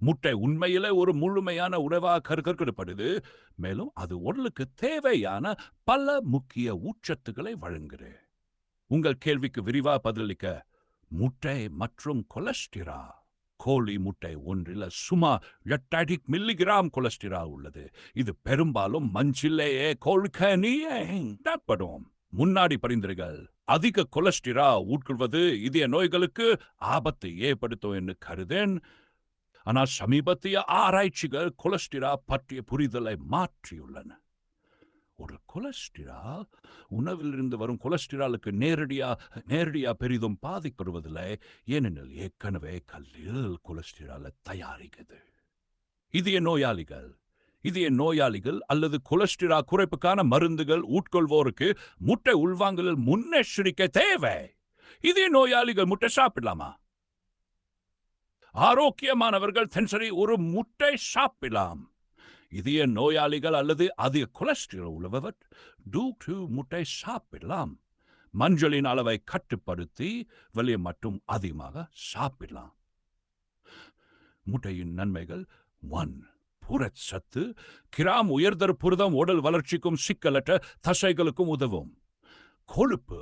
முட்டை உண்மையிலே ஒரு முழுமையான உணவாக கருதப்படுது. மேலும் அது உடலுக்கு தேவையான பல முக்கிய ஊட்டச்சத்துக்களை வழங்குது. உங்கள் கேள்விக்கு விரிவா பதிலளிக்க, முட்டை மற்றும் கொலஸ்ட்ரால். கோழி முட்டை ஒன்றில் சுமார் 8 மில்லிகிராம் கொலஸ்ட்ரால் உள்ளது. இது பெரும்பாலும் மஞ்சிலேயே கொழுக்கனியப்படும். முன்னாடி பரிந்துரைகள் அதிக கொலஸ்ட்ரால் உட்கொள்வது இதய நோய்களுக்கு ஆபத்தை ஏற்படுத்தும் என்று கருதேன். ஆனால் சமீபத்திய ஆராய்ச்சிகள் கொலஸ்ட்ரால் பற்றிய புரிதலை மாற்றியுள்ளன. ஒரு கொலஸ்ட்ரால் உணவிலிருந்து வரும் கொலஸ்ட்ராலுக்கு நேரடியா பெரிதும் பாதிக்கப்படுவதில்லை. ஏனெனில் ஏற்கனவே கல்லீரல் கொலஸ்ட்ராலை தயாரிக்கிறது. இதய நோயாளிகள் அல்லது கொலஸ்ட்ரால் குறைப்புக்கான மருந்துகள் உட்கொள்வோருக்கு முட்டை உள்வாங்கலில் முன்னெச்சரிக்கை தேவை. இதய நோயாளிகள் முட்டை சாப்பிடலாமா? ஆரோக்கியமானவர்கள் தினசரி ஒரு முட்டை சாப்பிடலாம். இதய நோயாளிகள் அல்லது அதிக கொலஸ்ட்ரால் உள்ளவர் முட்டை சாப்பிடலாம். மஞ்சளின் அளவை கட்டுப்படுத்தி வெளியே மட்டும் அதிகமாக சாப்பிடலாம். முட்டையின் நன்மைகள்: 1. புரதச்சத்து. கிராம் உயர்தர புரதம் உடல் வளர்ச்சிக்கும் சிக்கலற்ற தசைகளுக்கும் உதவும். கொழுப்பு.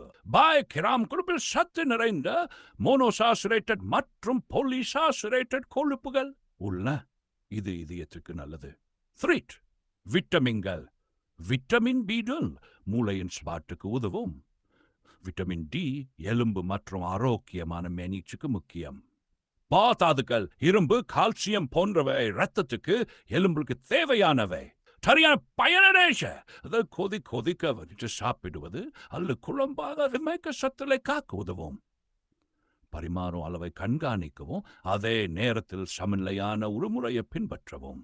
கிராம் கொழுப்பில் சத்து நிறைந்த மோனோசாச்சுரேட்டட் மற்றும் பாலிசாச்சுரேட்டட் கொழுப்புகள் உள்ளன. இது இதயத்துக்கு நல்லது. 3. விட்டமின்கள். விட்டமின் B12 மூளையின் ஸ்பாட்டுக்கு உதவும். விட்டமின் D எலும்பு மற்றும் ஆரோக்கியமான மேனிச்சுக்கு முக்கியம். தாதுக்கள். இரும்பு, கால்சியம் போன்றவை இரத்தத்துக்கு எலும்புக்கு தேவையானவை. சரியான பயனடேஷ அதை கொதிக்க வச்சு சாப்பிடுவது அல்லது குழம்பாக மேய்க்க சத்துலை காக்க உதவும். பரிமாறும் அளவை கண்காணிக்கவும் அதே நேரத்தில் சமநிலையான ஒரு முறையை பின்பற்றவும்.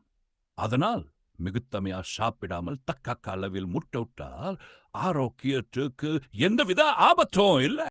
அதனால் மிகுத்தமையா சாப்பிடாமல் தக்க அளவில் முட்டை விட்டால் ஆரோக்கியத்துக்கு எந்தவித ஆபத்தும் இல்லை.